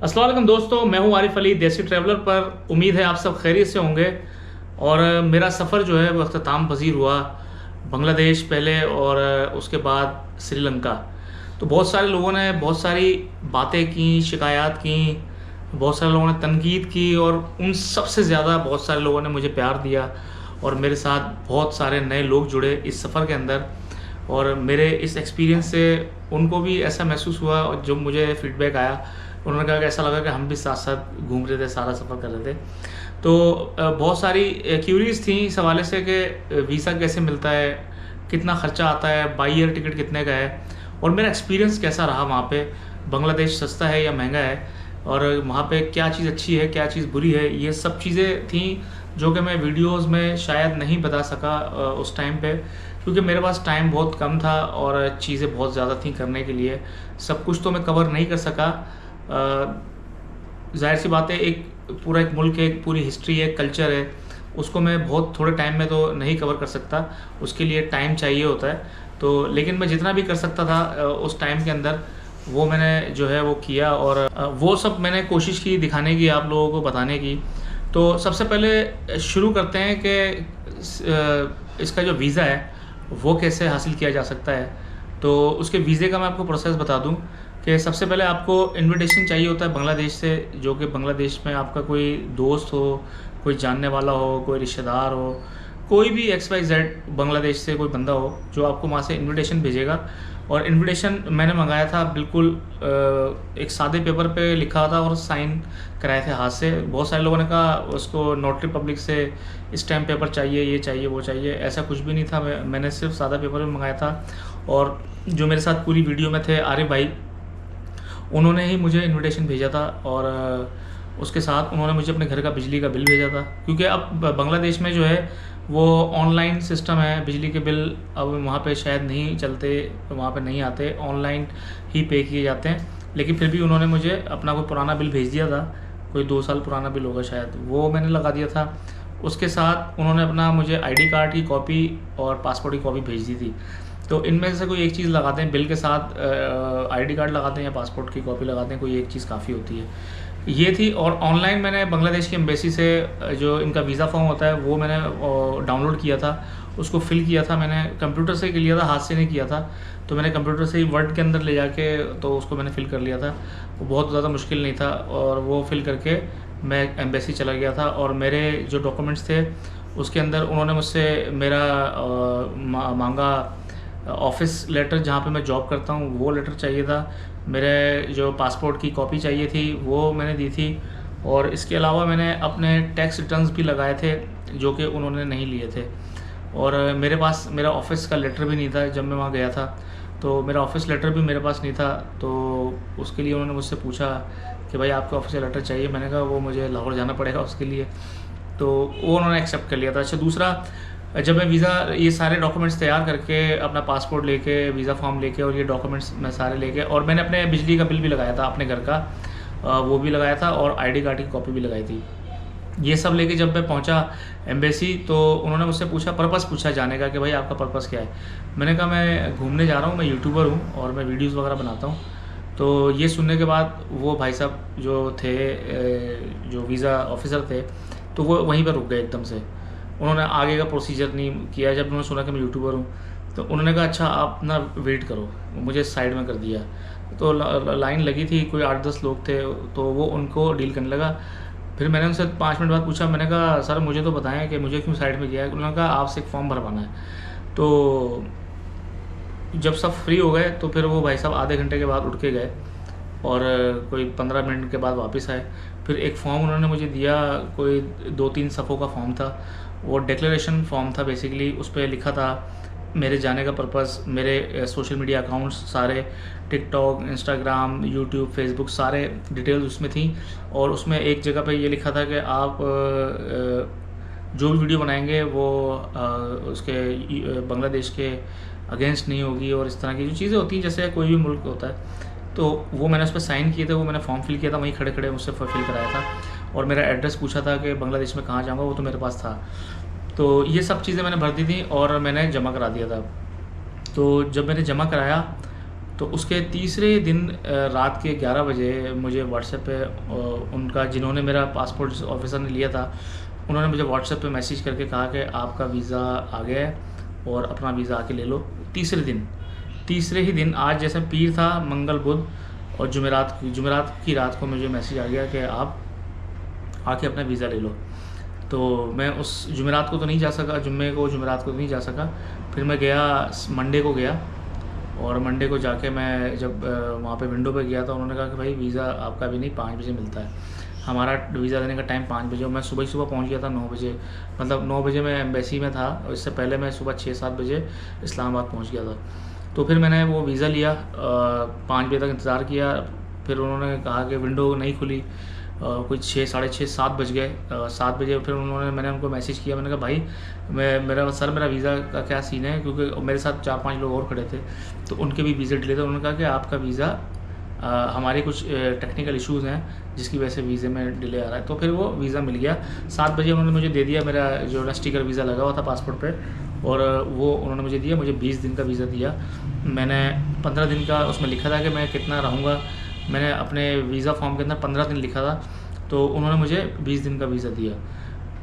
अस्सलाम वालेकुम दोस्तों, मैं हूं आरिफ अली देसी ट्रैवलर पर। उम्मीद है आप सब खैरियत से होंगे। और मेरा सफ़र जो है वो अख्ताम पजीर हुआ बांग्लादेश पहले और उसके बाद श्रीलंका। तो बहुत सारे लोगों ने बहुत सारी बातें की, शिकायत की, बहुत सारे लोगों ने तनकीद की और उन सबसे ज़्यादा बहुत सारे लोगों ने मुझे प्यार दिया और मेरे साथ बहुत सारे नए लोग जुड़े इस सफ़र के अंदर। और मेरे इस एक्सपीरियंस से उनको भी ऐसा महसूस हुआ और जो मुझे फीडबैक आया उन्होंने कहा कि ऐसा लगा कि हम भी साथ साथ घूम रहे थे, सारा सफ़र कर रहे थे। तो बहुत सारी क्यूरीज थी इस हवाले से कि वीज़ा कैसे मिलता है, कितना ख़र्चा आता है, बाई ईयर टिकट कितने का है और मेरा एक्सपीरियंस कैसा रहा वहाँ पे। बांग्लादेश सस्ता है या महंगा है और वहाँ पे क्या चीज़ अच्छी है, क्या चीज़ बुरी है, ये सब चीज़ें थी जो कि मैं वीडियोस में शायद नहीं बता सका उस टाइम पे, क्योंकि मेरे पास टाइम बहुत कम था और चीज़ें बहुत ज़्यादा थी करने के लिए। सब कुछ तो मैं कवर नहीं कर सका। ज़ाहिर सी बात है, एक मुल्क है, एक पूरी हिस्ट्री है, कल्चर है, उसको मैं बहुत थोड़े टाइम में तो नहीं कवर कर सकता, उसके लिए टाइम चाहिए होता है। तो लेकिन मैं जितना भी कर सकता था उस टाइम के अंदर वो मैंने जो है वो किया और वो सब मैंने कोशिश की दिखाने की, आप लोगों को बताने की। तो सबसे पहले शुरू करते हैं कि इसका जो वीज़ा है वो कैसे हासिल किया जा सकता है। तो उसके वीज़े का मैं आपको प्रोसेस बता दूं कि सबसे पहले आपको इनविटेशन चाहिए होता है बांग्लादेश से, जो कि बांग्लादेश में आपका कोई दोस्त हो, कोई जानने वाला हो, कोई रिश्तेदार हो, कोई भी XYZ बांग्लादेश से कोई बंदा हो जो आपको वहाँ से इनविटेशन भेजेगा। और इनविटेशन मैंने मंगाया था बिल्कुल एक सादे पेपर पे लिखा था और साइन कराए थे हाथ से। बहुत सारे लोगों ने कहा उसको नोटरी पब्लिक से स्टैम्प पेपर चाहिए, ये चाहिए, वो चाहिए। ऐसा कुछ भी नहीं था, मैंने सिर्फ सादा पेपर में मंगाया था। और जो मेरे साथ पूरी वीडियो में थे आरिफ भाई, उन्होंने ही मुझे इनविटेशन भेजा था और उसके साथ उन्होंने मुझे अपने घर का बिजली का बिल भेजा था, क्योंकि अब बांग्लादेश में जो है वो ऑनलाइन सिस्टम है। बिजली के बिल अब वहाँ पे शायद नहीं चलते, वहाँ पे नहीं आते, ऑनलाइन ही पे किए जाते हैं। लेकिन फिर भी उन्होंने मुझे अपना कोई पुराना बिल भेज दिया था, कोई 2 साल पुराना बिल होगा शायद, वो मैंने लगा दिया था। उसके साथ उन्होंने अपना मुझे ID कार्ड की कॉपी और पासपोर्ट की कॉपी भेज दी थी। तो इनमें से कोई एक चीज़ लगाते हैं बिल के साथ, ID कार्ड लगाते हैं या पासपोर्ट की कॉपी लगाते हैं, कोई एक चीज़ काफ़ी होती है। ये थी। और ऑनलाइन मैंने बांग्लादेश की एम्बेसी से जो इनका वीज़ा फॉर्म होता है वो मैंने डाउनलोड किया था, उसको फिल किया था। मैंने कंप्यूटर से किया था, हाथ से नहीं किया था। तो मैंने कंप्यूटर से ही वर्ड के अंदर ले जाके तो उसको मैंने फ़िल कर लिया था। वो बहुत ज़्यादा मुश्किल नहीं था और वो फ़िल करके मैं एम्बेसी चला गया था। और मेरे जो डॉक्यूमेंट्स थे उसके अंदर उन्होंने मुझसे मेरा मांगा ऑफ़िस लेटर, जहाँ पे मैं जॉब करता हूँ वो लेटर चाहिए था। मेरे जो पासपोर्ट की कॉपी चाहिए थी वो मैंने दी थी। और इसके अलावा मैंने अपने टैक्स रिटर्न्स भी लगाए थे जो कि उन्होंने नहीं लिए थे। और मेरे पास मेरा ऑफ़िस का लेटर भी नहीं था जब मैं वहाँ गया था, तो मेरा ऑफ़िस लेटर भी मेरे पास नहीं था। तो उसके लिए उन्होंने मुझसे पूछा कि भाई आपको ऑफ़िस लेटर चाहिए। मैंने कहा वो मुझे लाहौर जाना पड़ेगा उसके लिए, तो वो उन्होंने एक्सेप्ट कर लिया था। अच्छा, दूसरा, जब मैं वीज़ा ये सारे डॉक्यूमेंट्स तैयार करके अपना पासपोर्ट लेके, वीज़ा फॉर्म लेके और ये डॉक्यूमेंट्स मैं सारे लेके, और मैंने अपने बिजली का बिल भी लगाया था अपने घर का, वो भी लगाया था और ID कार्ड की कॉपी भी लगाई थी। ये सब लेके जब मैं पहुंचा एम्बेसी तो उन्होंने मुझसे पूछा, पर्पस पूछा जाने का कि भाई आपका पर्पस क्या है। मैंने कहा मैं घूमने जा रहा हूँ, मैं यूट्यूबर हूँ और मैं वीडियोज़ वगैरह बनाता हूँ। तो ये सुनने के बाद वो भाई साहब जो थे, जो वीज़ा ऑफिसर थे, तो वो वहीं पर रुक गए एकदम से। उन्होंने आगे का प्रोसीजर नहीं किया। जब उन्होंने सुना कि मैं यूट्यूबर हूँ तो उन्होंने कहा अच्छा आप ना वेट करो, मुझे साइड में कर दिया। तो लाइन लगी थी, कोई 8-10 लोग थे, तो वो उनको डील करने लगा। फिर मैंने उनसे 5 मिनट बाद पूछा, मैंने कहा सर मुझे तो बताएं कि मुझे क्यों साइड में किया है। उन्होंने कहा आपसे एक फॉर्म भरवाना है। तो जब सब फ्री हो गए तो फिर वो भाई साहब आधे घंटे के बाद उठ के गए और कोई 15 मिनट के बाद वापस आए। फिर एक फ़ॉर्म उन्होंने मुझे दिया, कोई 2-3 सफ़ों का फॉर्म था। वो डिक्लेरेशन फॉर्म था बेसिकली। उस पर लिखा था मेरे जाने का पर्पस, मेरे सोशल मीडिया अकाउंट्स सारे, टिकटॉक, इंस्टाग्राम, यूट्यूब, फेसबुक, सारे डिटेल्स उसमें थी। और उसमें एक जगह पे ये लिखा था कि आप जो भी वीडियो बनाएंगे वो उसके बांग्लादेश के अगेंस्ट नहीं होगी और इस तरह की जो चीज़ें होती हैं जैसे कोई भी मुल्क होता है। तो वो मैंने उस पर साइन किए थे, वो मैंने फॉर्म फिल किया था, वहीं खड़े खड़े मुझसे फिल कराया था। और मेरा एड्रेस पूछा था कि बांग्लादेश में कहाँ जाऊँगा, वो तो मेरे पास था। तो ये सब चीज़ें मैंने भर दी थी और मैंने जमा करा दिया था। तो जब मैंने जमा कराया तो उसके तीसरे दिन रात के 11 बजे मुझे व्हाट्सएप पे उनका, जिन्होंने मेरा पासपोर्ट ऑफिसर ने लिया था, उन्होंने मुझे व्हाट्सएप पे मैसेज करके कहा कि आपका वीज़ा आ गया है और अपना वीज़ा आके ले लो। तीसरे ही दिन, आज जैसे पीर था, मंगल बुध और जुमेरात की रात को मुझे मैसेज आ गया कि आप आके अपना वीज़ा ले लो। तो मैं उस जुमेरात को तो नहीं जा सका, जुमेरात को तो नहीं जा सका। फिर मैं गया, मंडे को गया, और मंडे को जाके मैं जब वहाँ पे विंडो पे गया तो उन्होंने कहा कि भाई वीज़ा आपका भी नहीं, 5 बजे मिलता है। हमारा वीज़ा देने का टाइम 5 बजे, और मैं सुबह ही सुबह पहुँच गया था 9 बजे, मतलब 9 बजे मैं एम्बेसी में था, और इससे पहले मैं सुबह 6-7 बजे इस्लामाबाद पहुँच गया था। तो फिर मैंने वो वीज़ा लिया, 5 बजे तक इंतज़ार किया। फिर उन्होंने कहा कि विंडो नहीं खुली, कुछ 6, साढ़े 6, 7 बज गए। 7 बजे फिर मैंने उनको मैसेज किया, मैंने कहा भाई मेरा वीज़ा का क्या सीन है, क्योंकि मेरे साथ 4-5 लोग और खड़े थे, तो उनके भी वीज़ा डिले थे। उन्होंने कहा कि आपका वीज़ा, हमारे कुछ टेक्निकल इश्यूज़ हैं जिसकी वजह से वीज़े में डिले आ रहा है। तो फिर वो वीज़ा मिल गया 7 बजे, उन्होंने मुझे दे दिया, मेरा जो ना स्टिकर वीज़ा लगा हुआ था पासपोर्ट पे, और वो उन्होंने मुझे दिया। मुझे 20 दिन का वीज़ा दिया। मैंने 15 दिन का उसमें लिखा था कि मैं कितना रहूँगा, मैंने अपने वीज़ा फॉर्म के अंदर 15 दिन लिखा था, तो उन्होंने मुझे 20 दिन का वीज़ा दिया।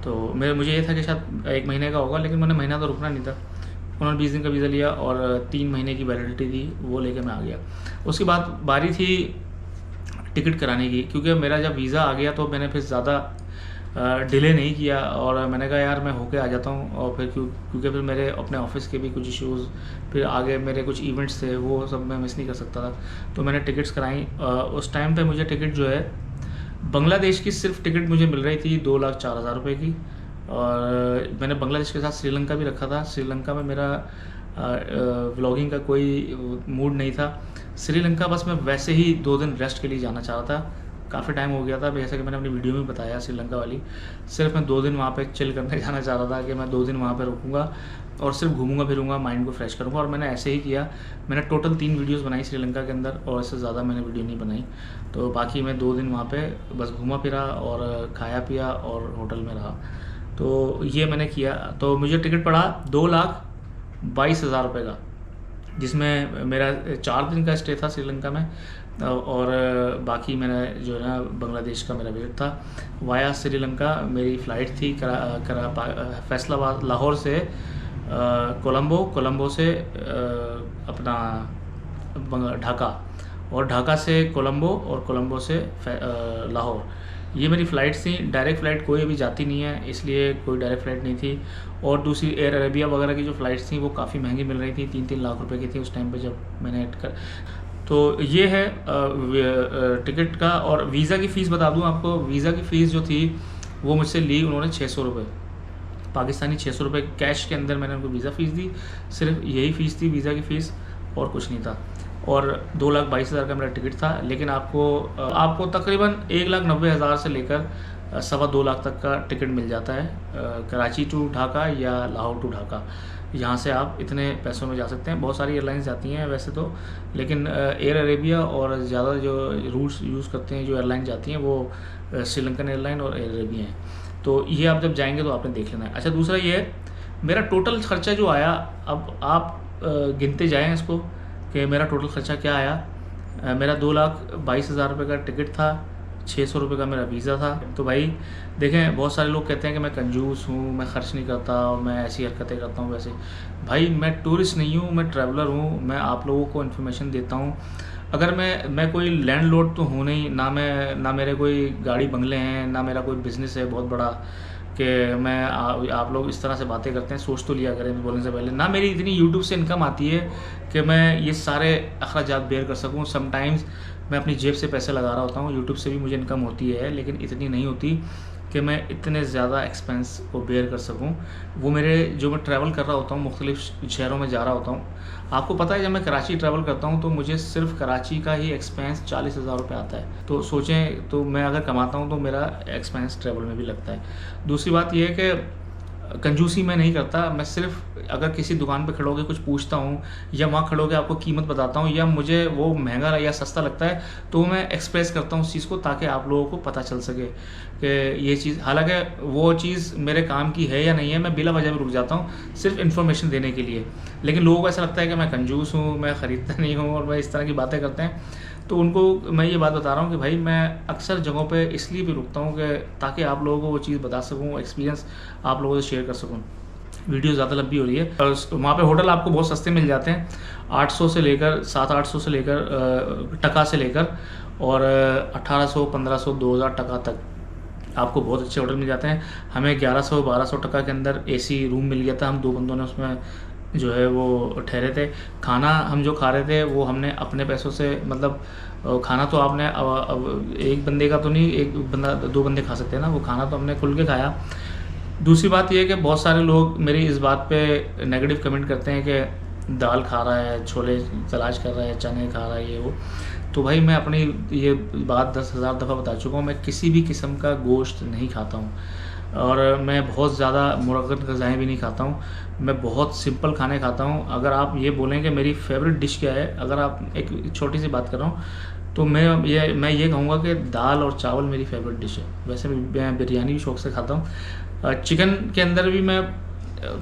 तो मुझे ये था कि शायद 1 महीने का होगा, लेकिन मैंने महीना तो रुकना नहीं था। उन्होंने 20 दिन का वीज़ा लिया और 3 महीने की वैलिडिटी थी, वो लेके मैं आ गया। उसके बाद बारी थी टिकट कराने की, क्योंकि मेरा जब वीज़ा आ गया तो मैंने फिर ज़्यादा डिले नहीं किया, और मैंने कहा यार मैं होके आ जाता हूँ। और फिर क्योंकि फिर मेरे अपने ऑफिस के भी कुछ इश्यूज़, फिर आगे मेरे कुछ इवेंट्स थे, वो सब मैं मिस नहीं कर सकता था। तो मैंने टिकट्स कराई। उस टाइम पे मुझे टिकट जो है, बांग्लादेश की सिर्फ टिकट मुझे मिल रही थी 2,04,000 रुपये की, और मैंने बांग्लादेश के साथ श्रीलंका भी रखा था। श्रीलंका में मेरा व्लॉगिंग का कोई मूड नहीं था। श्रीलंका बस मैं वैसे ही 2 दिन रेस्ट के लिए जाना चाह रहा था। काफ़ी टाइम हो गया था, जैसे कि मैंने अपनी वीडियो में बताया श्रीलंका वाली। सिर्फ मैं 2 दिन वहाँ पे चिल करने जाना चाह रहा था, कि मैं 2 दिन वहाँ पे रुकूंगा और सिर्फ घूमूंगा फिरूंगा, माइंड को फ्रेश करूँगा। और मैंने ऐसे ही किया। मैंने टोटल 3 वीडियोस बनाई श्रीलंका के अंदर, और इससे ज़्यादा मैंने वीडियो नहीं बनाई। तो बाकी मैं 2 दिन वहाँ पे बस घूमा फिरा और खाया पिया और होटल में रहा। तो ये मैंने किया। तो मुझे टिकट पड़ा 2,22,000 रुपये का, जिसमें मेरा 4 दिन का स्टे था श्रीलंका में, और बाकी मैंने जो है ना बांग्लादेश का मेरा वेट था। वाया श्रीलंका मेरी फ़्लाइट थी, फैसलाबाद, लाहौर से कोलंबो से अपना ढाका, और ढाका से कोलंबो, और कोलंबो से लाहौर। ये मेरी फ़्लाइट्स थी। डायरेक्ट फ़्लाइट कोई अभी जाती नहीं है, इसलिए कोई डायरेक्ट फ़्लाइट नहीं थी। और दूसरी एयर अरेबिया वगैरह की जो फ़्लाइट्स थी वो काफ़ी महंगी मिल रही थी, 3-3 लाख रुपए की थी उस टाइम पे जब मैंने तो ये है टिकट का। और वीज़ा की फ़ीस बता दूं आपको, वीज़ा की फ़ीस जो थी वो मुझसे ली उन्होंने 600 रुपये, पाकिस्तानी 600 रुपये कैश के अंदर मैंने उनको वीज़ा फ़ीस दी। सिर्फ यही फ़ीस थी वीज़ा की फ़ीस, और कुछ नहीं था। और 2,22,000 का मेरा टिकट था। लेकिन आपको तकरीबन 1,90,000 से लेकर 2.25 लाख तक का टिकट मिल जाता है, कराची टू ढाका या लाहौर टू ढाका। यहाँ से आप इतने पैसों में जा सकते हैं। बहुत सारी एयरलाइंस जाती हैं वैसे तो, लेकिन एयर अरेबिया और ज़्यादा जो रूट्स यूज़ करते हैं, जो एयरलाइन जाती हैं, वो श्रीलंकन एयरलाइन और एयर अरेबिया हैं। तो ये आप जब जाएंगे तो आपने देख लेना है। अच्छा, दूसरा ये है, मेरा टोटल खर्चा जो आया, अब आप गिनते जाएँ इसको कि मेरा टोटल ख़र्चा क्या आया। मेरा 2,22,000 रुपये का टिकट था, 600 रुपये का मेरा वीज़ा था। तो भाई देखें, बहुत सारे लोग कहते हैं कि मैं कंजूस हूँ, मैं ख़र्च नहीं करता और मैं ऐसी हरकतें करता हूँ। वैसे भाई मैं टूरिस्ट नहीं हूँ, मैं ट्रैवलर हूँ। मैं आप लोगों को इन्फॉर्मेशन देता हूँ। अगर मैं कोई लैंडलॉर्ड तो हूँ नहीं, ना मेरे कोई गाड़ी बंगले हैं, ना मेरा कोई बिज़नेस है बहुत बड़ा कि मैं आप लोग इस तरह से बातें करते हैं, सोच तो लिया करें बोलने से पहले। ना मेरी इतनी यूट्यूब से इनकम आती है कि मैं ये सारे अखराजात बेयर कर सकूं। समटाइम्स मैं अपनी जेब से पैसे लगा रहा होता हूँ, यूट्यूब से भी मुझे इनकम होती है, लेकिन इतनी नहीं होती कि मैं इतने ज़्यादा एक्सपेंस को बेयर कर सकूं। वो जो मैं ट्रैवल कर रहा होता हूँ, मुख्तलिफ़ शहरों में जा रहा होता हूँ। आपको पता है, जब मैं कराची ट्रैवल करता हूँ तो मुझे सिर्फ कराची का ही एक्सपेंस 40,000 रुपये आता है। तो सोचें, तो मैं अगर कमाता हूँ तो मेरा एक्सपेंस ट्रैवल में भी लगता है। दूसरी बात यह है कि कंजूसी मैं नहीं करता। मैं सिर्फ अगर किसी दुकान पे खड़े होकर कुछ पूछता हूँ या वहाँ खड़े होकर आपको कीमत बताता हूँ या मुझे वो महंगा या सस्ता लगता है तो मैं एक्सप्रेस करता हूँ उस चीज़ को, ताकि आप लोगों को पता चल सके कि ये चीज़, हालांकि वो चीज़ मेरे काम की है या नहीं है, मैं बिला वजह भी रुक जाता हूँ सिर्फ इन्फॉर्मेशन देने के लिए। लेकिन लोगों को ऐसा लगता है कि मैं कंजूस हूँ, मैं ख़रीदता नहीं हूँ और मैं इस तरह की बातें करते हैं। तो उनको मैं ये बात बता रहा हूँ कि भाई मैं अक्सर जगहों पे इसलिए भी रुकता हूँ कि ताकि आप लोगों को वो चीज़ बता सकूँ, एक्सपीरियंस आप लोगों से शेयर कर सकूँ। वीडियो ज़्यादा लंबी हो रही है। और वहाँ पे होटल आपको बहुत सस्ते मिल जाते हैं, 800 से लेकर 700-800 से लेकर टका से लेकर और 1800, 1500, 2000 टका तक आपको बहुत अच्छे होटल मिल जाते हैं। हमें 1100-1200 टका के अंदर एसी रूम मिल गया था, हम 2 बंदों ने उसमें जो है वो ठहरे थे। खाना हम जो खा रहे थे वो हमने अपने पैसों से, मतलब खाना तो आपने अब एक बंदे का तो नहीं, एक बंदा 2 बंदे खा सकते हैं ना, वो खाना तो हमने खुल के खाया। दूसरी बात ये है कि बहुत सारे लोग मेरी इस बात पे नेगेटिव कमेंट करते हैं कि दाल खा रहा है, छोले तलाश कर रहा है, चने खा रहा है, ये वो। तो भाई मैं अपनी ये बात 10,000 दफ़ा बता चुका हूँ, मैं किसी भी किस्म का गोश्त नहीं खाता हूँ और मैं बहुत ज़्यादा मुरक्कत ग़िज़ाएँ भी नहीं खाता हूँ। मैं बहुत सिंपल खाने खाता हूँ। अगर आप ये बोलें कि मेरी फेवरेट डिश क्या है, अगर आप एक छोटी सी बात कर रहा हूँ तो मैं ये कहूँगा कि दाल और चावल मेरी फेवरेट डिश है। वैसे मैं बिरयानी भी शौक़ से खाता हूँ। चिकन के अंदर भी मैं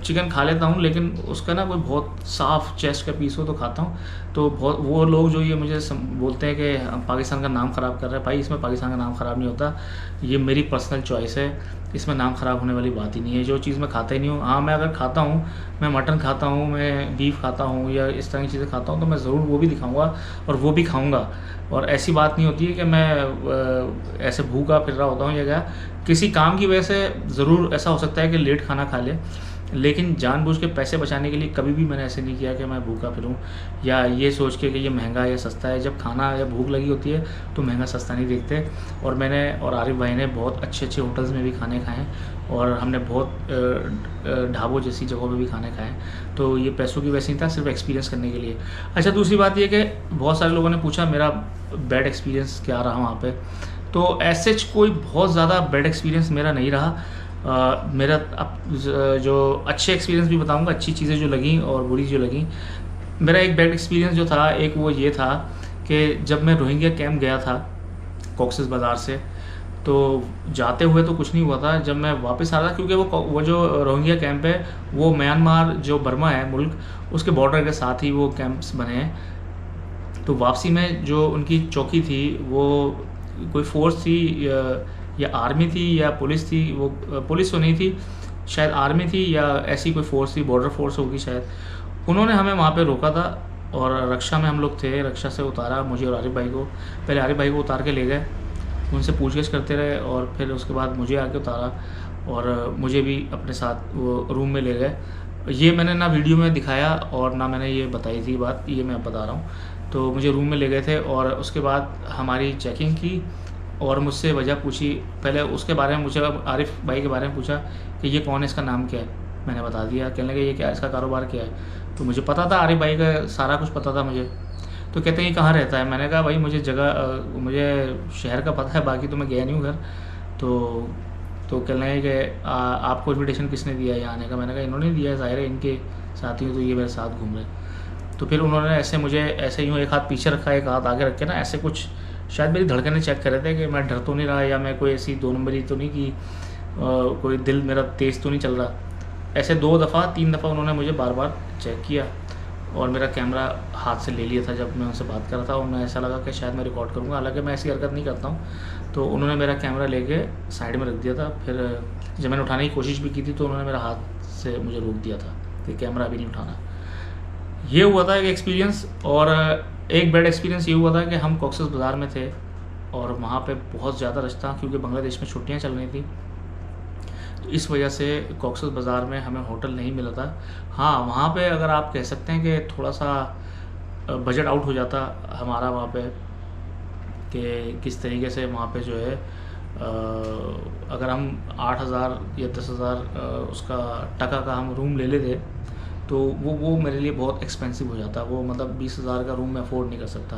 चिकन खा लेता हूँ, लेकिन उसका ना कोई बहुत साफ़ चेस्ट का पीस हो तो खाता हूँ। तो बहुत वो लोग जो ये मुझे बोलते हैं कि हम पाकिस्तान का नाम ख़राब कर रहे हैं, भाई इसमें पाकिस्तान का नाम ख़राब नहीं होता, ये मेरी पर्सनल चॉइस है, इसमें नाम ख़राब होने वाली बात ही नहीं है। जो चीज़ मैं खाता ही नहीं हूँ, हाँ मैं अगर खाता हूँ, मैं मटन खाता हूँ, मैं बीफ खाता हूँ या इस तरह की चीज़ें खाता हूँ तो मैं ज़रूर वो भी दिखाऊँगा और वो भी खाऊँगा। और ऐसी बात नहीं होती है कि मैं ऐसे भूखा फिर रहा होता हूँ या क्या, किसी काम की वजह से ज़रूर ऐसा हो सकता है कि लेट खाना खा ले, लेकिन जानबूझ के पैसे बचाने के लिए कभी भी मैंने ऐसे नहीं किया कि मैं भूखा फिरूँ या ये सोच के कि ये महंगा है या सस्ता है। जब खाना या भूख लगी होती है तो महंगा सस्ता नहीं देखते। और मैंने और आरिफ भाई ने बहुत अच्छे होटल्स में भी खाने खाए हैं और हमने बहुत ढाबों जैसी जगहों पे भी खाने खाए हैं। तो ये पैसों की वजह से नहीं था, सिर्फ एक्सपीरियंस करने के लिए। अच्छा, दूसरी बात ये कि बहुत सारे लोगों ने पूछा मेरा बैड एक्सपीरियंस क्या रहा वहाँ पे। तो ऐसे कोई बहुत ज़्यादा बैड एक्सपीरियंस मेरा नहीं रहा। मेरा अब जो अच्छे एक्सपीरियंस भी बताऊंगा, अच्छी चीज़ें जो लगीं और बुरी जो लगीं। मेरा एक बैड एक्सपीरियंस जो था, एक वो ये था कि जब मैं रोहिंग्या कैंप गया था कॉक्सेस बाज़ार से, तो जाते हुए तो कुछ नहीं हुआ था। जब मैं वापस आ रहा था, क्योंकि वो जो रोहिंग्या कैंप है वो म्यांमार जो बर्मा है मुल्क, उसके बॉर्डर के साथ ही वो कैंप्स बने हैं। तो वापसी में जो उनकी चौकी थी वो कोई फोर्स थी या आर्मी थी या पुलिस थी, वो पुलिस तो नहीं थी, शायद आर्मी थी या ऐसी कोई फोर्स थी, बॉर्डर फोर्स होगी शायद। उन्होंने हमें वहाँ पे रोका था और रक्षा में हम लोग थे, रक्षा से उतारा मुझे और आरिफ भाई को। पहले आरिफ भाई को उतार के ले गए, उनसे पूछगिछ करते रहे और फिर उसके बाद मुझे आके उतारा और मुझे भी अपने साथ वो रूम में ले गए। ये मैंने ना वीडियो में दिखाया और ना मैंने ये बताई थी बात, ये मैं बता रहा हूँ। तो मुझे रूम में ले गए थे और उसके बाद हमारी चेकिंग की और मुझसे वजह पूछी। पहले उसके बारे में मुझे आरिफ भाई के बारे में पूछा कि ये कौन है, इसका नाम क्या है। मैंने बता दिया। कहने लगे ये क्या, इसका कारोबार क्या है। तो मुझे पता था, आरिफ भाई का सारा कुछ पता था मुझे। तो कहते हैं ये कहाँ रहता है। मैंने कहा भाई मुझे मुझे शहर का पता है, बाकी तो मैं गया नहीं हूँ घर। तो कहने लगे कि आपको इन्विटेशन किसने दिया है यहाँ आने का। मैंने कहा इन्होंने दिया है, ज़ाहिर है इनके साथी हो तो ये मेरे साथ घूम रहे। तो फिर उन्होंने ऐसे मुझे ऐसे यूँ एक हाथ पीछे रखा, एक हाथ आगे रख के ना, ऐसे कुछ शायद मेरी धड़कनें चेक कर रहे थे कि मैं डर तो नहीं रहा या मैं कोई ऐसी 2 नंबरी तो नहीं कि कोई दिल मेरा तेज़ तो नहीं चल रहा। ऐसे 2 दफ़ा 3 दफ़ा उन्होंने मुझे बार बार चेक किया और मेरा कैमरा हाथ से ले लिया था जब मैं उनसे बात कर रहा था और मैं ऐसा लगा कि शायद मैं रिकॉर्ड करूँगा, हालांकि मैं ऐसी हरकत नहीं करता हूँ। तो उन्होंने मेरा कैमरा लेके साइड में रख दिया था। फिर जब मैंने उठाने की कोशिश भी की थी तो उन्होंने मेरा हाथ से मुझे रोक दिया था कि कैमरा भी नहीं उठाना। ये हुआ था एक एक्सपीरियंस। और एक बैड एक्सपीरियंस ये हुआ था कि हम कॉक्सेस बाज़ार में थे और वहाँ पे बहुत ज़्यादा रश था, क्योंकि बांग्लादेश में छुट्टियाँ चल रही थी। तो इस वजह से कॉक्सेस बाज़ार में हमें होटल नहीं मिला था। हाँ, वहाँ पे अगर आप कह सकते हैं कि थोड़ा सा बजट आउट हो जाता हमारा वहाँ पे, कि किस तरीके से वहाँ पे जो है अगर हम 8,000 या 10,000 उसका टका का हम रूम ले लेते तो वो मेरे लिए बहुत एक्सपेंसिव हो जाता। वो मतलब 20,000 का रूम मैं अफोर्ड नहीं कर सकता।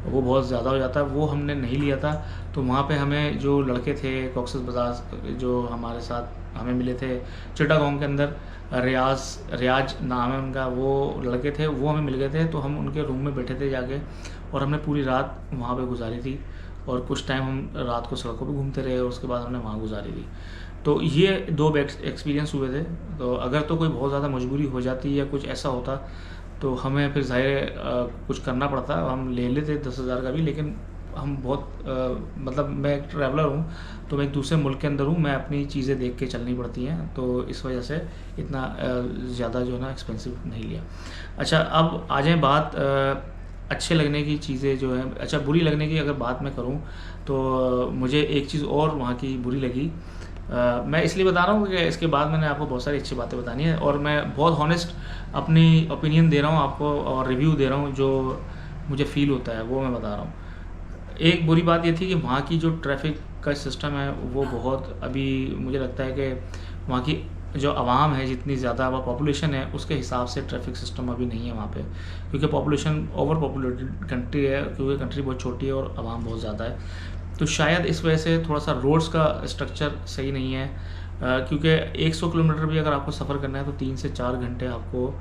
वो बहुत ज़्यादा हो जाता है, वो हमने नहीं लिया था। तो वहाँ पे हमें जो लड़के थे कॉक्सेस बाज़ार जो हमारे साथ हमें मिले थे चिटागोंग के अंदर, रियाज नाम है उनका, वो लड़के थे, वो हमें मिल गए थे। तो हम उनके रूम में बैठे थे जाके, और हमने पूरी रात वहाँ पे गुजारी थी, और कुछ टाइम हम रात को सड़कों पे घूमते रहे, और उसके बाद हमने वहाँ गुजारी थी। तो ये 2 एक्सपीरियंस हुए थे। तो अगर तो कोई बहुत ज़्यादा मजबूरी हो जाती या कुछ ऐसा होता तो हमें फिर ज़ाहिर है कुछ करना पड़ता, हम ले लेते 10,000 का भी, लेकिन हम बहुत मतलब मैं एक ट्रैवलर हूँ, तो मैं एक दूसरे मुल्क के अंदर हूँ, मैं अपनी चीज़ें देख के चलनी पड़ती हैं, तो इस वजह से इतना ज़्यादा जो है ना एक्सपेंसिव नहीं लिया। अच्छा, अब आ जाएँ बात अच्छे लगने की चीज़ें जो हैं। अच्छा, बुरी लगने की अगर बात मैं करूँ तो मुझे एक चीज़ और वहाँ की बुरी लगी। मैं इसलिए बता रहा हूँ कि इसके बाद मैंने आपको बहुत सारी अच्छी बातें बतानी है, और मैं बहुत हॉनेस्ट अपनी ओपिनियन दे रहा हूँ आपको, और रिव्यू दे रहा हूँ जो मुझे फ़ील होता है वो मैं बता रहा हूँ। एक बुरी बात ये थी कि वहाँ की जो ट्रैफ़िक का सिस्टम है वो बहुत, अभी मुझे लगता है कि वहाँ की जो आवाम है जितनी ज़्यादा वह पॉपुलेशन है उसके हिसाब से ट्रैफ़िक सिस्टम अभी नहीं है वहाँ पे, क्योंकि पॉपुलेशन ओवर पॉपुलेटेड कंट्री है, क्योंकि कंट्री बहुत छोटी है और आवाम बहुत ज़्यादा है। तो शायद इस वजह से थोड़ा सा रोड्स का स्ट्रक्चर सही नहीं है, क्योंकि 100 किलोमीटर भी अगर आपको सफ़र करना है तो 3 से 4 घंटे आपको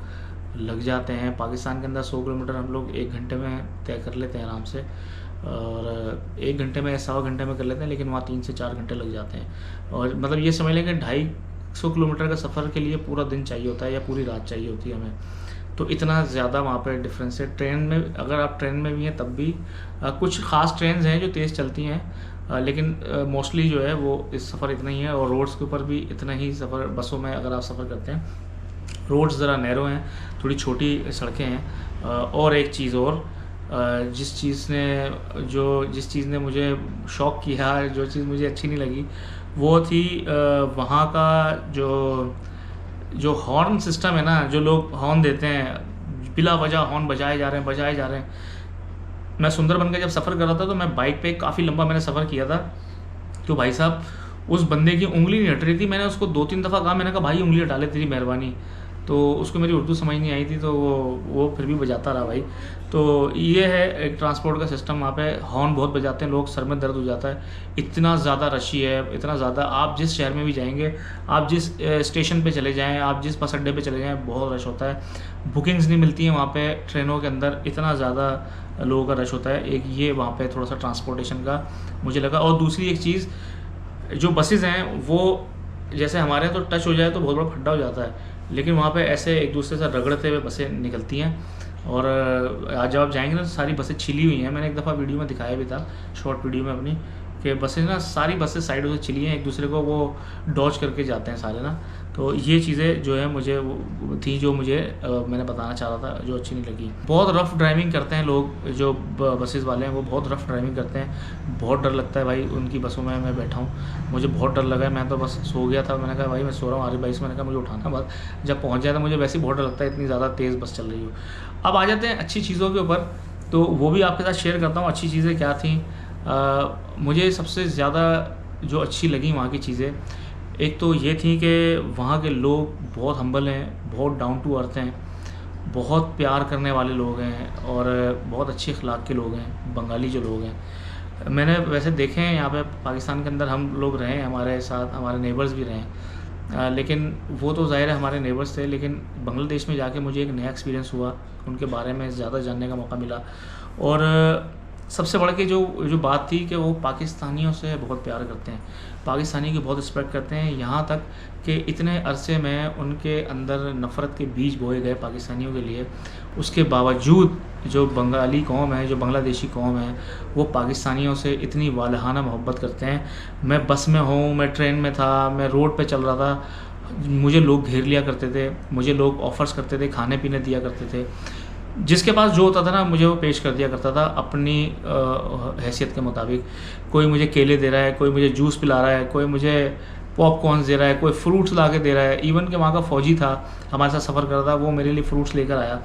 लग जाते हैं। पाकिस्तान के अंदर 100 किलोमीटर हम लोग 1 घंटे में तय कर लेते हैं आराम से, और 1 घंटे में, 1.25 घंटे में कर लेते हैं, लेकिन वहाँ 3 से 4 घंटे लग जाते हैं। और मतलब ये समझ लें कि 250 किलोमीटर का सफ़र के लिए पूरा दिन चाहिए होता है या पूरी रात चाहिए होती है हमें। तो इतना ज़्यादा वहाँ पे डिफरेंस है। ट्रेन में, अगर आप ट्रेन में भी हैं तब भी कुछ ख़ास ट्रेन्स हैं जो तेज़ चलती हैं, लेकिन मोस्टली जो है वो इस सफ़र इतना ही है, और रोड्स के ऊपर भी इतना ही सफ़र, बसों में अगर आप सफ़र करते हैं, रोड्स ज़रा नैरो हैं, थोड़ी छोटी सड़कें हैं। और एक चीज़ और, जिस चीज़ ने मुझे शॉक किया, जो चीज़ मुझे अच्छी नहीं लगी, वो थी वहाँ का जो हॉर्न सिस्टम है ना, जो लोग हॉर्न देते हैं, बिला वजह हॉर्न बजाए जा रहे हैं। मैं सुंदरबन का जब सफ़र कर रहा था तो मैं बाइक पे काफ़ी लंबा मैंने सफ़र किया था, तो भाई साहब उस बंदे की उंगली नहीं हट रही थी। मैंने उसको 2-3 दफ़ा कहा, मैंने कहा भाई उंगली हटा ले तेरी मेहरबानी, तो उसको मेरी उर्दू समझ नहीं आई थी, तो वो फिर भी बजाता रहा भाई। तो ये है एक ट्रांसपोर्ट का सिस्टम, वहाँ पे हॉर्न बहुत बजाते हैं लोग, सर में दर्द हो जाता है, इतना ज़्यादा रशी है, इतना ज़्यादा। आप जिस शहर में भी जाएंगे, आप जिस स्टेशन पे चले जाएँ, आप जिस बस अड्डे पे चले जाएँ, बहुत रश होता है। बुकिंग्स नहीं मिलती हैं वहाँ पे ट्रेनों के अंदर, इतना ज़्यादा लोगों का रश होता है। एक ये वहाँ पे थोड़ा सा ट्रांसपोर्टेशन का मुझे लगा। और दूसरी एक चीज़, जो बसेज़ हैं वो जैसे हमारे यहाँ तो टच हो जाए तो बहुत बड़ा खड्डा हो जाता है, लेकिन वहाँ पे ऐसे एक दूसरे से रगड़ते हुए बसें निकलती हैं। और आज जब आप जाएंगे ना तो सारी बसें छिली हुई हैं। मैंने एक दफ़ा वीडियो में दिखाया भी था, शॉर्ट वीडियो में अपनी, कि बसें ना, सारी बसें साइडों से छिली हैं, एक दूसरे को वो डॉज करके जाते हैं सारे ना। तो ये चीज़ें जो है मुझे वो थी जो मुझे मैंने बताना चाह रहा था, जो अच्छी नहीं लगी। बहुत रफ़ ड्राइविंग करते हैं लोग, जो बसेस वाले हैं वो बहुत रफ़ ड्राइविंग करते हैं। बहुत डर लगता है भाई उनकी बसों में। मैं बैठा हूँ, मुझे बहुत डर लगा है, मैं तो बस सो गया था। मैंने कहा भाई मैं सो रहा हूँ, आरिफ भाई से मैंने कहा मुझे उठाना मत। जब पहुँच जाए तो मुझे वैसे ही बहुत डर लगता है, इतनी ज़्यादा तेज़ बस चल रही हो। अब आ जाते हैं अच्छी चीज़ों के ऊपर, तो वो भी आपके साथ शेयर करता हूँ। अच्छी चीज़ें क्या थी, मुझे सबसे ज़्यादा जो अच्छी लगी वहाँ की चीज़ें, एक तो ये थी कि वहाँ के लोग बहुत हम्बल हैं, बहुत डाउन टू अर्थ हैं, बहुत प्यार करने वाले लोग हैं, और बहुत अच्छे अखलाक के लोग हैं, बंगाली जो लोग हैं। मैंने वैसे देखे हैं यहाँ पे पाकिस्तान के अंदर, हम लोग रहे हैं, हमारे साथ हमारे नेबर्स भी रहे हैं, लेकिन वो तो ज़ाहिर है हमारे नेबर्स थे। लेकिन बांग्लादेश में जाके मुझे एक नया एक्सपीरियंस हुआ, उनके बारे में ज़्यादा जानने का मौका मिला। और सबसे बड़ा कि जो बात थी कि वो पाकिस्तानियों से बहुत प्यार करते हैं, पाकिस्तानी की बहुत रिस्पेक्ट करते हैं, यहाँ तक कि इतने अरसे में उनके अंदर नफ़रत के बीज बोए गए पाकिस्तानियों के लिए। उसके बावजूद जो बंगाली कौम है, जो बांग्लादेशी कौम है, वो पाकिस्तानियों से इतनी वालहाना मोहब्बत करते हैं। मैं बस में हूँ, मैं ट्रेन में था, मैं रोड पे चल रहा था, मुझे लोग घेर लिया करते थे, मुझे लोग ऑफ़र्स करते थे, खाने पीने दिया करते थे। जिसके पास जो होता था ना मुझे वो पेश कर दिया करता था अपनी हैसियत के मुताबिक। कोई मुझे केले दे रहा है, कोई मुझे जूस पिला रहा है, कोई मुझे पॉपकॉर्न्स दे रहा है, कोई फ्रूट्स ला के दे रहा है। इवन कि वहाँ का फ़ौजी था, हमारे साथ सफ़र कर रहा था, वो मेरे लिए फ़्रूट्स लेकर आया।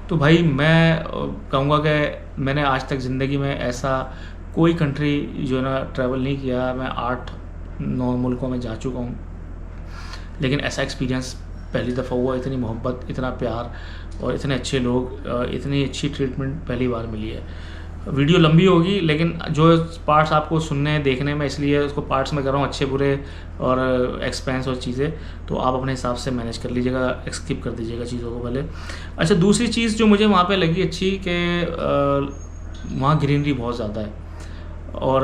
तो भाई मैं कहूँगा कि मैंने आज तक ज़िंदगी में ऐसा कोई कंट्री जो है ना ट्रैवल नहीं किया। मैं 8-9 मुल्कों में जा चुका हूँ, लेकिन ऐसा एक्सपीरियंस पहली दफ़ा हुआ। इतनी मोहब्बत, इतना प्यार और इतने अच्छे लोग, इतनी अच्छी ट्रीटमेंट पहली बार मिली है। वीडियो लंबी होगी, लेकिन जो पार्ट्स आपको सुनने हैं देखने में, इसलिए उसको पार्ट्स में कर रहा हूँ, अच्छे बुरे और एक्सपेंस और चीज़ें, तो आप अपने हिसाब से मैनेज कर लीजिएगा, स्किप कर दीजिएगा चीज़ों को पहले। अच्छा, दूसरी चीज़ जो मुझे वहाँ पे लगी अच्छी कि वहाँ ग्रीनरी बहुत ज़्यादा है, और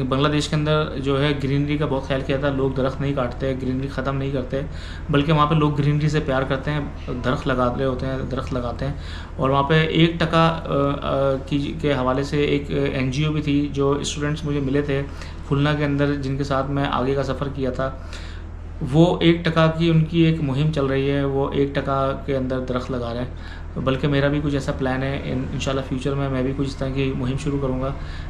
बांग्लादेश के अंदर जो है ग्रीनरी का बहुत ख्याल किया जाता है। लोग दरख्त नहीं काटते, ग्रीनरी ख़त्म नहीं करते, बल्कि वहाँ पे लोग ग्रीनरी से प्यार करते हैं, दरख्त लगा रहे होते हैं, दरख्त लगाते हैं। और वहाँ पे 1% के हवाले से एक NGO भी थी, जो स्टूडेंट्स मुझे मिले थे खुलना के अंदर, जिनके साथ मैं आगे का सफ़र किया था। वो 1% की उनकी एक मुहिम चल रही है, वो 1% के अंदर दरख्त लगा रहे हैं। बल्कि मेरा भी कुछ ऐसा प्लान है, इंशाल्लाह फ्यूचर में मैं भी कुछ इस तरह की मुहिम शुरू करूँगा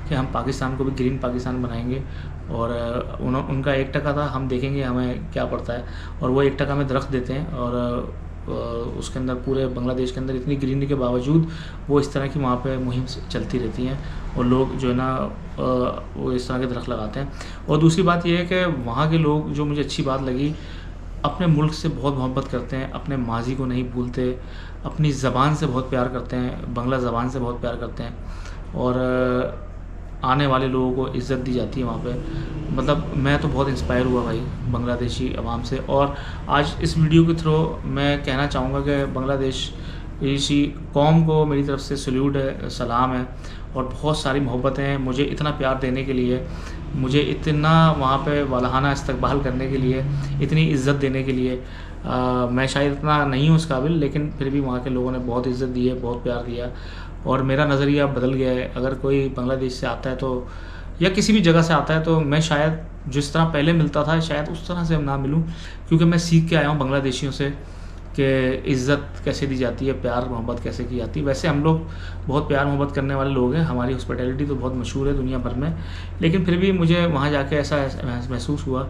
कि हम पाकिस्तान को भी ग्रीन पाकिस्तान बनाएंगे। और उनका 1% था, हम देखेंगे हमें क्या पड़ता है। और वो 1% में दरख्त देते हैं, और उसके अंदर पूरे बांग्लादेश के अंदर इतनी ग्रीनरी के बावजूद वो इस तरह की वहाँ पे मुहिम चलती रहती हैं, और लोग जो है ना वो इस तरह के दरख्त लगाते हैं। और दूसरी बात ये है कि वहाँ के लोग, जो मुझे अच्छी बात लगी, अपने मुल्क से बहुत मोहब्बत करते हैं, अपने माजी को नहीं भूलते, अपनी ज़बान से बहुत प्यार करते हैं, बांग्ला ज़बान से बहुत प्यार करते हैं, और आने वाले लोगों को इज़्ज़त दी जाती है वहाँ पे। मतलब मैं तो बहुत इंस्पायर हुआ भाई बांग्लादेशी अवाम से। और आज इस वीडियो के थ्रू मैं कहना चाहूँगा कि बांग्लादेश इसी कौम को मेरी तरफ से सल्यूट है, सलाम है, और बहुत सारी मोहब्बतें हैं मुझे इतना प्यार देने के लिए, मुझे इतना वहाँ पे वालहाना इस्तकबाल करने के लिए, इतनी इज़्ज़त देने के लिए। मैं शायद इतना नहीं हूँ उस काबिल, लेकिन फिर भी वहाँ के लोगों ने बहुत इज़्ज़त दी है, बहुत प्यार दिया, और मेरा नज़रिया बदल गया है। अगर कोई बांग्लादेश से आता है तो, या किसी भी जगह से आता है, तो मैं शायद जिस तरह पहले मिलता था शायद उस तरह से ना मिलूँ, क्योंकि मैं सीख के आया हूँ बांग्लादेशियों से कि इज़्ज़त कैसे दी जाती है, प्यार मोहब्बत कैसे की जाती है। वैसे हम लोग बहुत प्यार मोहब्बत करने वाले लोग हैं, हमारी हॉस्पिटैलिटी तो बहुत मशहूर है दुनिया भर में, लेकिन फिर भी मुझे वहाँ जाके ऐसा महसूस हुआ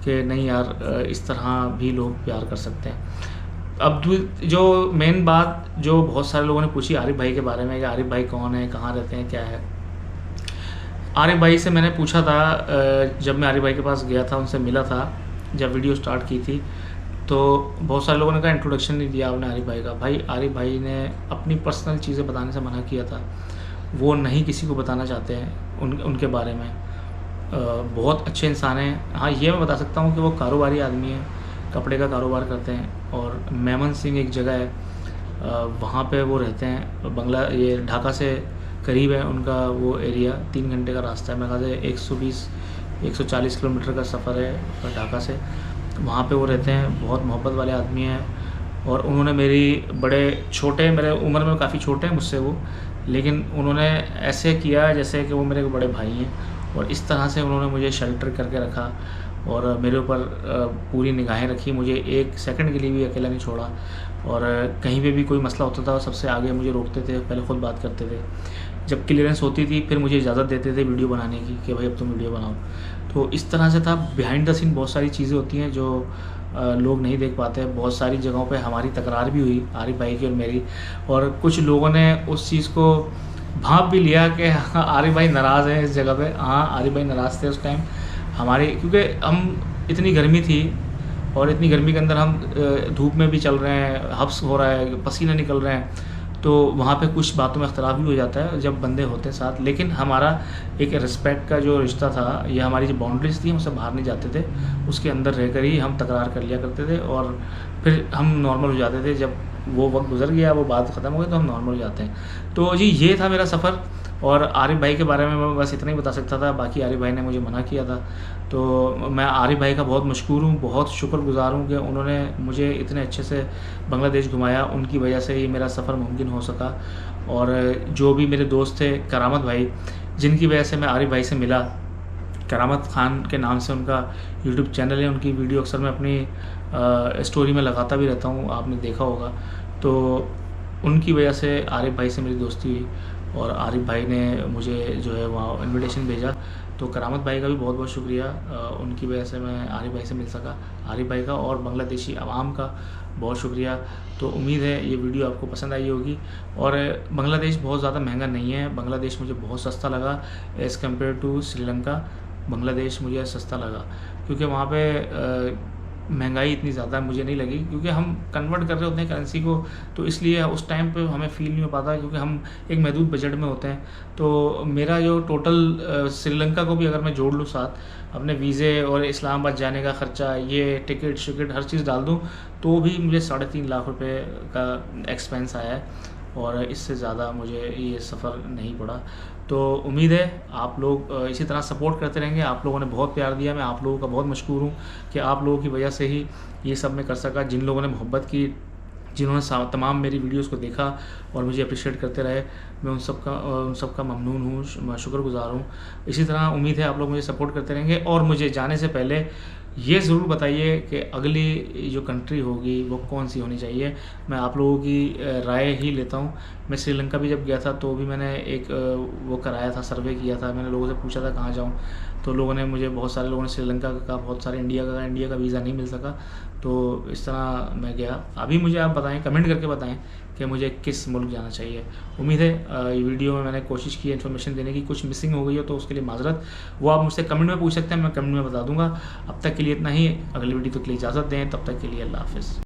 कि नहीं यार, इस तरह भी लोग प्यार कर सकते हैं। अब जो मेन बात जो बहुत सारे लोगों ने पूछी आरिफ भाई के बारे में, कि आरिफ भाई कौन है, कहाँ रहते हैं, क्या है। आरिफ भाई से मैंने पूछा था, जब मैं आरिफ भाई के पास गया था, उनसे मिला था जब वीडियो स्टार्ट की थी, तो बहुत सारे लोगों ने कहा इंट्रोडक्शन नहीं दिया आपने आरिफ भाई का। भाई आरिफ भाई ने अपनी पर्सनल चीज़ें बताने से मना किया था, वो नहीं किसी को बताना चाहते हैं उनके बारे में। बहुत अच्छे इंसान हैं। हाँ, ये मैं बता सकता हूँ कि वो कारोबारी आदमी है, कपड़े का कारोबार करते हैं, और मेमन सिंह एक जगह है, वहाँ पे वो रहते हैं। ये ढाका से करीब है उनका वो एरिया, 3 घंटे का रास्ता है, मेरे ख्याल से 120-140 किलोमीटर का सफ़र है ढाका से। वहाँ पे वो रहते हैं, बहुत मोहब्बत वाले आदमी हैं, और उन्होंने मेरे उम्र में काफ़ी छोटे हैं मुझसे वो, लेकिन उन्होंने ऐसे किया जैसे कि वो मेरे बड़े भाई हैं, और इस तरह से उन्होंने मुझे शेल्टर करके रखा, और मेरे ऊपर पूरी निगाहें रखी, मुझे 1 सेकंड के लिए भी अकेला नहीं छोड़ा, और कहीं पे भी कोई मसला होता था सबसे आगे मुझे रोकते थे, पहले ख़ुद बात करते थे। जब क्लियरेंस होती थी फिर मुझे इजाज़त देते थे वीडियो बनाने की, कि भाई अब तुम वीडियो बनाओ। तो इस तरह से था। बिहाइंड द सीन बहुत सारी चीज़ें होती हैं जो लोग नहीं देख पाते। बहुत सारी जगहों पे हमारी तकरार भी हुई आरिफ भाई की और मेरी, और कुछ लोगों ने उस चीज़ को भांप भी लिया कि हाँ आरिफ भाई नाराज़ हैं इस जगह पे। हाँ, आरिफ भाई नाराज़ थे उस टाइम हमारे, क्योंकि हम इतनी गर्मी थी, और इतनी गर्मी के अंदर हम धूप में भी चल रहे हैं, हब्स हो रहा है, पसीने निकल रहे हैं, तो वहाँ पे कुछ बातों में इख्तलाफ भी हो जाता है जब बंदे होते हैं साथ। लेकिन हमारा एक रिस्पेक्ट का जो रिश्ता था, या हमारी जो बाउंड्रीज थी, हम उससे बाहर नहीं जाते थे, उसके अंदर रहकर ही हम तकरार कर लिया करते थे, और फिर हम नॉर्मल हो जाते थे। जब वो वक्त गुजर गया, वो बात ख़त्म हो गई, तो हम नॉर्मल हो जाते हैं। तो जी ये था मेरा सफ़र, और आरिफ भाई के बारे में मैं बस इतना ही बता सकता था, बाकी आरिफ भाई ने मुझे मना किया था। तो मैं आरिफ भाई का बहुत मशकूर हूँ, बहुत शुक्रगुज़ार हूँ कि उन्होंने मुझे इतने अच्छे से बांग्लादेश घुमाया, उनकी वजह से ही मेरा सफ़र मुमकिन हो सका। और जो भी मेरे दोस्त थे, करामत भाई, जिनकी वजह से मैं आरिफ भाई से मिला, करामत खान के नाम से उनका यूट्यूब चैनल है, उनकी वीडियो अक्सर मैं अपनी स्टोरी में लगाता भी रहता हूँ, आपने देखा होगा। तो उनकी वजह से आरिफ भाई से मेरी दोस्ती हुई, और आरिफ भाई ने मुझे जो है वहाँ इनविटेशन भेजा। तो करामत भाई का भी बहुत बहुत शुक्रिया, उनकी वजह से मैं आरिफ भाई से मिल सका। आरिफ भाई का और बांग्लादेशी अवाम का बहुत शुक्रिया। तो उम्मीद है ये वीडियो आपको पसंद आई होगी। और बांग्लादेश बहुत ज़्यादा महंगा नहीं है, बांग्लादेश मुझे बहुत सस्ता लगा as compare to Sri Lanka. Bangladesh मुझे सस्ता लगा, क्योंकि वहाँ पे महंगाई इतनी ज़्यादा मुझे नहीं लगी, क्योंकि हम कन्वर्ट कर रहे होते हैं करेंसी को, तो इसलिए उस टाइम पे हमें फ़ील नहीं हो पाता, क्योंकि हम एक महदूद बजट में होते हैं। तो मेरा जो टोटल श्रीलंका को भी अगर मैं जोड़ लूँ साथ, अपने वीज़े और इस्लामाबाद जाने का ख़र्चा, ये टिकट शिकट हर चीज़ डाल दूँ, तो भी मुझे 3.5 लाख रुपए का एक्सपेंस आया है, और इससे ज़्यादा मुझे ये सफ़र नहीं पड़ा। तो उम्मीद है आप लोग इसी तरह सपोर्ट करते रहेंगे। आप लोगों ने बहुत प्यार दिया, मैं आप लोगों का बहुत मशकूर हूँ कि आप लोगों की वजह से ही ये सब मैं कर सका। जिन लोगों ने मोहब्बत की, जिन्होंने तमाम मेरी वीडियोस को देखा और मुझे अप्रिशिएट करते रहे, मैं उन सब का ममनून हूँ, शुक्रगुज़ार हूँ। इसी तरह उम्मीद है आप लोग मुझे सपोर्ट करते रहेंगे। और मुझे जाने से पहले ये ज़रूर बताइए कि अगली जो कंट्री होगी वो कौन सी होनी चाहिए। मैं आप लोगों की राय ही लेता हूँ। मैं श्रीलंका भी जब गया था तो भी मैंने एक वो कराया था, सर्वे किया था, मैंने लोगों से पूछा था कहाँ जाऊँ, तो लोगों ने मुझे, बहुत सारे लोगों ने श्रीलंका का कहा, बहुत सारे इंडिया का वीज़ा नहीं मिल सका। तो इस तरह मैं गया। अभी मुझे आप बताएं, कमेंट करके बताएं कि मुझे किस मुल्क जाना चाहिए। उम्मीद है ये वीडियो में मैंने कोशिश की इन्फॉर्मेशन देने की, कुछ मिसिंग हो गई हो तो उसके लिए माजरत। वो आप मुझसे कमेंट में पूछ सकते हैं, मैं कमेंट में बता दूंगा। अब तक के लिए इतना ही। अगली वीडियो तक के लिए इजाज़त दें, तब तक के लिए अल्लाह हाफ़िज़।